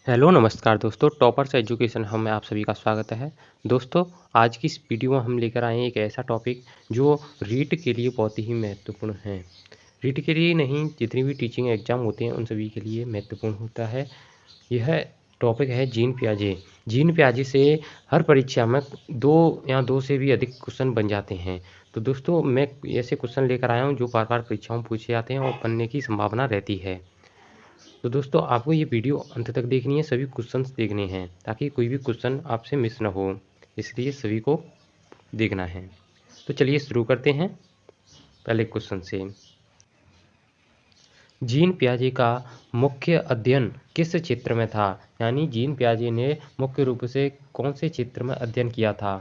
Hello नमस्कार दोस्तों, toppers education हम में आप सभी का स्वागत है। दोस्तों, आज की इस वीडियो में हम लेकर आए हैं एक ऐसा टॉपिक जो रीट के लिए बहुत ही महत्वपूर्ण है। रीट के लिए नहीं, जितनी भी टीचिंग एग्जाम होते हैं उन सभी के लिए महत्वपूर्ण होता है। यह टॉपिक है जीन पियाजे। जीन पियाजे से हर परीक्षा में 2 या 2 से भी अधिक क्वेश्चन बन जाते हैं। तो दोस्तों, मैं ऐसे क्वेश्चन लेकर आया हूँ जो बार-बार परीक्षाओं में पूछे जाते हैं और बनने की संभावना रहती है। तो दोस्तों, आपको ये वीडियो अंत तक देखनी है, सभी क्वेश्चंस देखने हैं ताकि कोई भी क्वेश्चन आपसे मिस ना हो, इसलिए सभी को देखना है। तो चलिए शुरू करते हैं पहले क्वेश्चन से। जीन पियाजे का मुख्य अध्ययन किस क्षेत्र में था? यानी जीन पियाजे ने मुख्य रूप से कौन से क्षेत्र में अध्ययन किया था?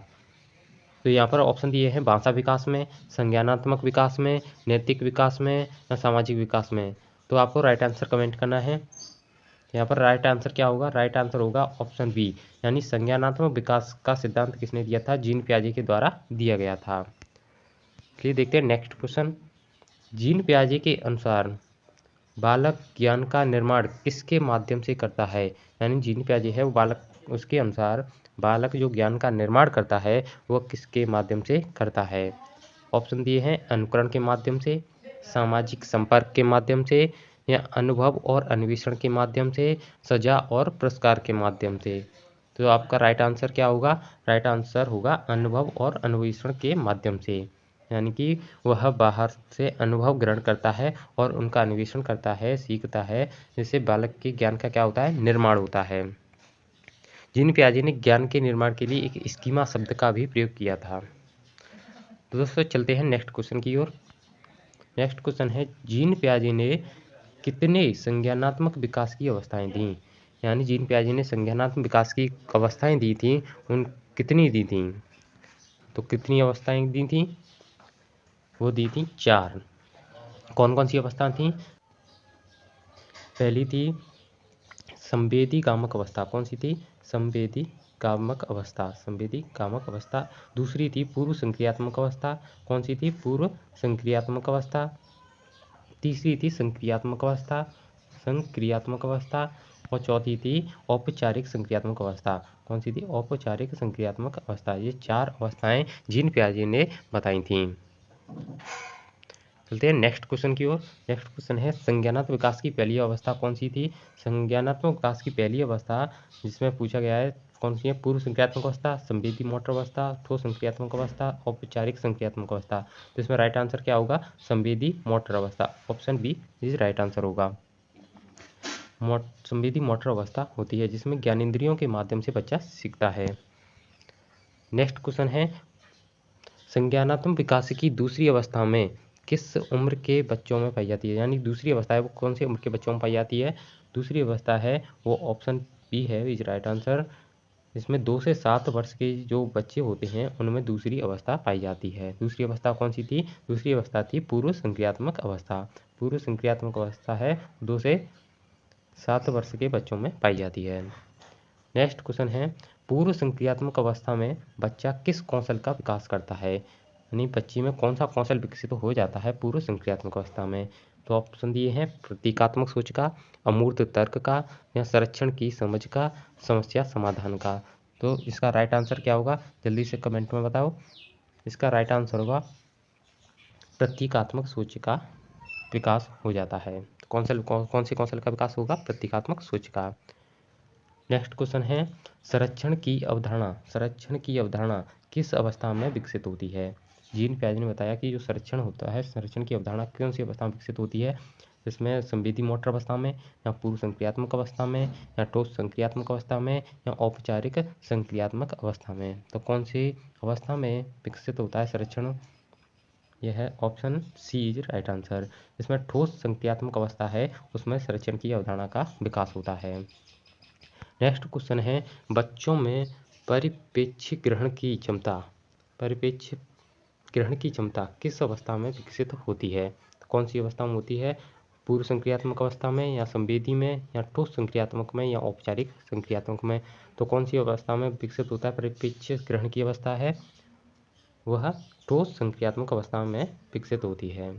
तो यहाँ पर ऑप्शन दिए हैं भाषा विकास में, संज्ञानात्मक विकास में, नैतिक विकास में या सामाजिक विकास में। तो आपको राइट आंसर कमेंट करना है। यहाँ पर राइट आंसर क्या होगा? राइट आंसर होगा ऑप्शन बी, यानी संज्ञानात्मक विकास का सिद्धांत किसने दिया था? जीन पियाजे के द्वारा दिया गया था। चलिए देखते हैं नेक्स्ट क्वेश्चन। जीन पियाजे के अनुसार बालक ज्ञान का निर्माण किसके माध्यम से करता है? यानी जीन पियाजे है वो बालक, उसके अनुसार बालक जो ज्ञान का निर्माण करता है वह किसके माध्यम से करता है? ऑप्शन दिए हैं अनुकरण के माध्यम से, सामाजिक संपर्क के माध्यम से या अनुभव और अन्वेषण के माध्यम से, सजा और पुरस्कार के माध्यम से। तो आपका राइट आंसर क्या होगा? राइट आंसर होगा अनुभव और अन्वेषण के माध्यम से, यानी कि वह बाहर से अनुभव ग्रहण करता है और उनका अन्वेषण करता है, सीखता है, जिससे बालक के ज्ञान का क्या होता है? निर्माण होता है। जीन पियाजे ने ज्ञान के निर्माण के लिए एक स्कीमा शब्द का भी प्रयोग किया था। तो दोस्तों चलते हैं नेक्स्ट क्वेश्चन की ओर। नेक्स्ट क्वेश्चन है जीन पियाजे ने कितने संज्ञानात्मक विकास की अवस्थाएं दी? यानी जीन पियाजे ने संज्ञानात्मक विकास की अवस्थाएं दी थी, उन कितनी दी थी? तो कितनी अवस्थाएं दी थी? वो दी थी 4। कौन कौन सी अवस्था थी? पहली थी संवेदी कामक अवस्था। कौन सी थी? संवेदी कामक अवस्था, संवेदी कामक अवस्था। दूसरी थी पूर्व संक्रियात्मक अवस्था। कौन सी थी? पूर्व संक्रियात्मक अवस्था। तीसरी थी संक्रियात्मक अवस्था, संक्रियात्मक अवस्था। और चौथी थी औपचारिक संक्रियात्मक अवस्था। कौन सी थी? औपचारिक संक्रियात्मक अवस्था। ये 4 अवस्थाएं जीन पियाजे ने बताई थीं। चलते हैं नेक्स्ट क्वेश्चन की ओर। नेक्स्ट क्वेश्चन है संज्ञानात्मक विकास की पहली अवस्था कौन सी थी? संज्ञानात्मक विकास की पहली अवस्था जिसमें पूछा गया है कौन सी है? पूर्व संक्रियात्मक अवस्था, संवेदी मोटर अवस्था, ठोस संक्रियात्मक अवस्था, औपचारिक संक्रियात्मक अवस्था। तो इसमें राइट आंसर क्या होगा? संवेदी मोटर अवस्था। Option B is right answer होगा। संवेदी मोटर अवस्था होती है जिसमें ज्ञानेंद्रियों के माध्यम से बच्चा सीखता है। नेक्स्ट क्वेश्चन है संज्ञानात्मक विकास की दूसरी अवस्था में किस उम्र के बच्चों में पाई जाती है? यानी दूसरी अवस्था है वो कौन सी उम्र के बच्चों में पाई जाती है? दूसरी अवस्था है वो ऑप्शन बी है इज राइट आंसर। इसमें 2 से 7 वर्ष के जो बच्चे होते हैं उनमें दूसरी अवस्था पाई जाती है। दूसरी अवस्था कौन सी थी? दूसरी अवस्था थी पूर्व संक्रियात्मक अवस्था। पूर्व संक्रियात्मक अवस्था है 2 से 7 वर्ष के बच्चों में पाई जाती है। नेक्स्ट क्वेश्चन है पूर्व संक्रियात्मक अवस्था में बच्चा किस कौशल का विकास करता है? यानी बच्चे में कौन सा कौशल विकसित हो जाता है पूर्व संक्रियात्मक अवस्था में? तो ऑप्शन दिए हैं प्रतीकात्मक सोच का, अमूर्त तर्क का या संरक्षण की समझ का, समस्या समाधान का। तो इसका राइट आंसर क्या होगा? जल्दी से कमेंट में बताओ। इसका राइट आंसर होगा प्रतीकात्मक सोच का विकास हो जाता है। कौन से कौशल का विकास होगा? प्रतीकात्मक सोच का। नेक्स्ट क्वेश्चन है संरक्षण की अवधारणा। संरक्षण की अवधारणा किस अवस्था में विकसित होती है? जीन पियाजे ने बताया कि जो संरक्षण होता है, संरक्षण की अवधारणा कौन सी अवस्था में विकसित होती है? इसमें संवेदी मोटर अवस्था में या पूर्व संक्रियात्मक अवस्था में या ठोस संक्रियात्मक अवस्था में या औपचारिक संक्रियात्मक अवस्था में। तो कौन सी अवस्था में विकसित होता है संरक्षण? यह है option C is right answer. इसमें ठोस संक्रियात्मक अवस्था है उसमें संरक्षण की अवधारणा का विकास होता है। नेक्स्ट क्वेश्चन है बच्चों में परिप्रेक्ष्य ग्रहण की क्षमता, परिप्रेक्ष्य ग्रहण की क्षमता किस अवस्था में विकसित होती है? तो कौन सी अवस्था में होती है? पूर्व संक्रियात्मक अवस्था में या संवेदी में या ठोस संक्रियात्मक में या औपचारिक संक्रियात्मक में? तो कौन सी अवस्था में विकसित होता है परिप्रेक्ष्य ग्रहण की अवस्था है? वह ठोस संक्रियात्मक अवस्था में विकसित होती है।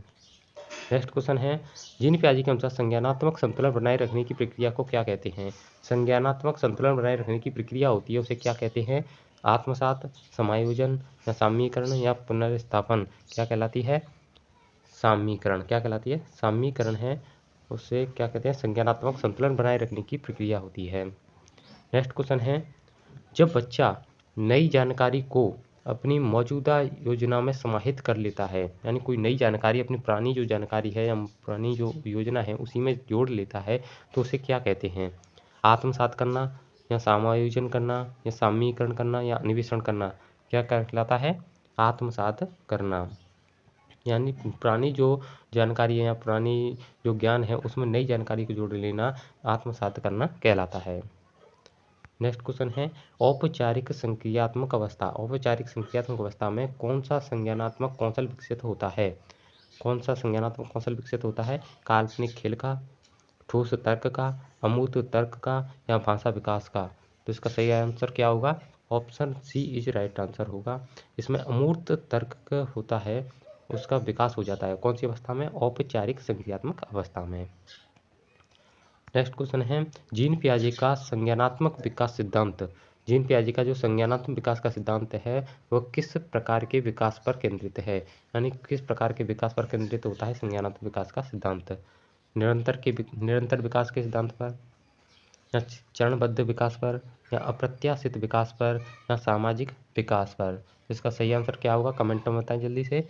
नेक्स्ट क्वेश्चन है, जीन पियाजे के अनुसार संज्ञानात्मक संतुलन बनाए रखने की प्रक्रिया को क्या कहते हैं? संज्ञानात्मक संतुलन बनाए रखने की प्रक्रिया होती है, उसे क्या कहते हैं? आत्मसात, समायोजन या साम्यीकरण या पुनर्स्थापन क्या कहलाती है? साम्यीकरण। क्या कहलाती है? साम्यीकरण है, उसे क्या कहते हैं? संज्ञानात्मक संतुलन बनाए रखने की प्रक्रिया होती है। नेक्स्ट क्वेश्चन है, जब बच्चा नई जानकारी को अपनी मौजूदा योजना में समाहित कर लेता है, यानी कोई नई जानकारी अपनी पुरानी जो जानकारी है या पुरानी जो योजना है उसी में जोड़ लेता है, तो उसे क्या कहते हैं? आत्मसात करना या समायोजन करना या साम्यीकरण करना या अन्वेषण करना क्या कहलाता है? आत्मसात करना। यानी पुरानी जो जानकारी है या पुरानी जो ज्ञान है उसमें नई जानकारी को जोड़ लेना आत्मसात करना कहलाता है। नेक्स्ट क्वेश्चन है, औपचारिक संक्रियात्मक अवस्था। औपचारिक संक्रियात्मक अवस्था में कौन सा संज्ञानात्मक कौशल विकसित होता है? कौन सा संज्ञानात्मक कौशल विकसित होता है? काल्पनिक खेल का, ठोस तर्क का, अमूर्त तर्क का या भाषा विकास का? तो इसका सही आंसर क्या होगा? Option C is right answer होगा। इसमें अमूर्त तर्क होता है, उसका विकास हो जाता है। कौन सी अवस्था में? औपचारिक संक्रियात्मक अवस्था में। नेक्स्ट क्वेश्चन है, जीन पियाजे का संज्ञानात्मक विकास सिद्धांत। जीन पियाजे का जो संज्ञानात्मक विकास का सिद्धांत है वह किस प्रकार के विकास पर केंद्रित है? यानी किस प्रकार के विकास पर केंद्रित होता है संज्ञानात्मक विकास का सिद्धांत? निरंतर विकास के सिद्धांत पर या चरणबद्ध विकास पर या अप्रत्याशित विकास पर या सामाजिक विकास पर? इसका सही आंसर क्या होगा? कमेंट में बताएं जल्दी से।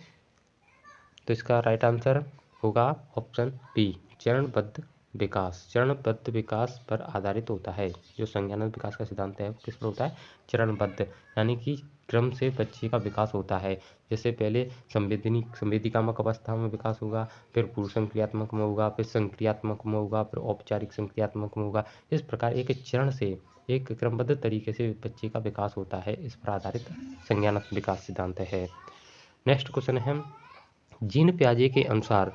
तो इसका राइट आंसर होगा ऑप्शन बी, चरणबद्ध विकास। चरणबद्ध विकास पर आधारित होता है जो संज्ञानात्मक विकास का सिद्धांत है, किस पर होता है? चरणबद्ध, यानी कि क्रम से बच्चे का विकास होता है। जैसे पहले संवेदीकात्मक अवस्था में विकास होगा, फिर पूर्व संक्रियात्मक में होगा, फिर संक्रियात्मक में होगा, फिर औपचारिक संक्रियात्मक में होगा। इस प्रकार एक चरण से एक क्रमबद्ध तरीके से बच्चे का विकास होता है, इस पर आधारित संज्ञानात्मक विकास सिद्धांत है। नेक्स्ट क्वेश्चन है, जीन पियाजे के अनुसार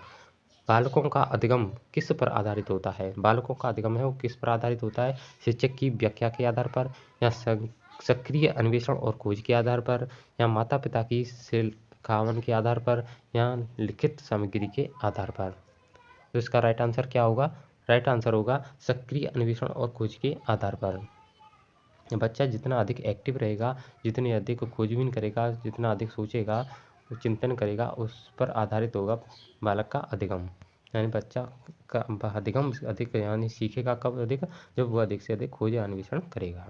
बालकों का अधिगम किस पर आधारित होता है? बालकों का अधिगम है वो किस पर आधारित होता है? शिक्षक की व्याख्या के आधार पर या सक्रिय अन्वेषण और खोज के आधार पर या माता पिता की सिखावन के आधार पर या लिखित सामग्री के आधार पर? तो इसका राइट आंसर क्या होगा? राइट आंसर होगा सक्रिय अन्वेषण और खोज के आधार पर। बच्चा जितना अधिक एक्टिव रहेगा, जितनी अधिक खोजबीन करेगा, जितना अधिक सोचेगा, चिंतन करेगा, उस पर आधारित होगा बालक का अधिगम। यानी बच्चा का अधिगम अधिक यानी सीखेगा कब अधिक? जब वह अधिक से अधिक खोज अन्वेषण करेगा।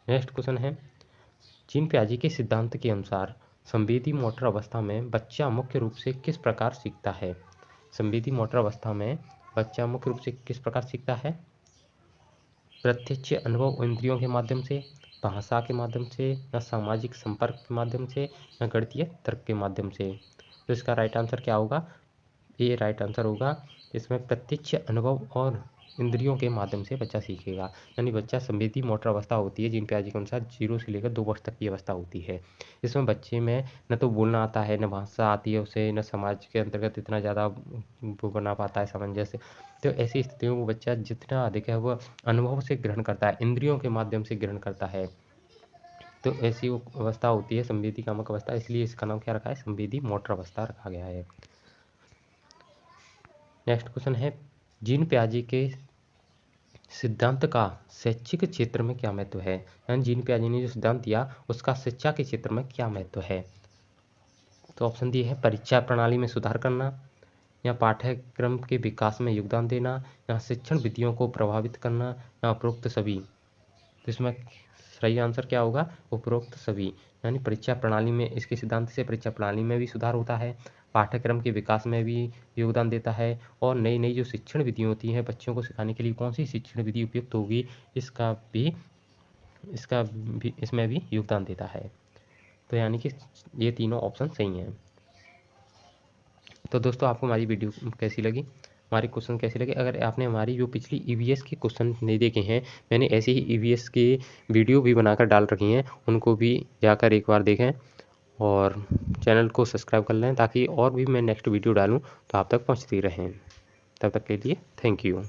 नेक्स्ट क्वेश्चन है, जीन पियाजे के सिद्धांत के अनुसार संवेदी मोटर अवस्था में बच्चा मुख्य रूप से किस प्रकार सीखता है? संवेदी मोटर अवस्था में बच्चा मुख्य रूप से किस प्रकार सीखता है? प्रत्यक्ष अनुभव इंद्रियों के माध्यम से, भाषा के माध्यम से या सामाजिक संपर्क के माध्यम से या गणितीय तर्क के माध्यम से? तो इसका राइट आंसर क्या होगा? ये राइट आंसर होगा। इसमें प्रत्यक्ष अनुभव और इंद्रियों के माध्यम से बच्चा सीखेगा। यानी बच्चा संवेदी मोटर अवस्था होती है जीन पियाजे के अनुसार 0 से लेकर 2 वर्ष तक की अवस्था होती है। इसमें बच्चे में न तो बोलना आता है, न भाषा आती है उसे, न समाज के अंतर्गत इतना ज़्यादा वो बना पाता है सामंजस्य। तो ऐसी स्थितियों में बच्चा जितना अधिक है वह अनुभव से ग्रहण करता है, इंद्रियों के माध्यम से ग्रहण करता है। तो ऐसी वो अवस्था होती है संवेदीकामक अवस्था, इसलिए इसका नाम क्या रखा है? संवेदी मोटर अवस्था रखा गया है। नेक्स्ट क्वेश्चन है, जीन पियाजे के सिद्धांत का शैक्षिक क्षेत्र में क्या महत्व है? यानी जीन पियाजे ने जो सिद्धांत दिया उसका शिक्षा के क्षेत्र में क्या महत्व है? तो ऑप्शन दिए है, परीक्षा प्रणाली में सुधार करना या पाठ्यक्रम के विकास में योगदान देना या शिक्षण विधियों को प्रभावित करना या उपरोक्त सभी। तो इसमें सही आंसर क्या होगा? उपरोक्त सभी। यानी परीक्षा प्रणाली में, इसके सिद्धांत से परीक्षा प्रणाली में भी सुधार होता है, पाठ्यक्रम के विकास में भी योगदान देता है और नई नई जो शिक्षण विधि होती है बच्चों को सिखाने के लिए कौन सी शिक्षण विधि उपयुक्त होगी इसका भी इसमें भी योगदान देता है। तो यानी कि ये तीनों ऑप्शन सही हैं। तो दोस्तों आपको हमारी वीडियो कैसी लगी, हमारे क्वेश्चन कैसे लगे? अगर आपने हमारी जो पिछली ईवीएस के क्वेश्चन नहीं देखे हैं, मैंने ऐसे ही ईवीएस के वीडियो भी बनाकर डाल रखी हैं, उनको भी जाकर एक बार देखें और चैनल को सब्सक्राइब कर लें ताकि और भी मैं नेक्स्ट वीडियो डालूं तो आप तक पहुंचती रहें। तब तक के लिए थैंक यू।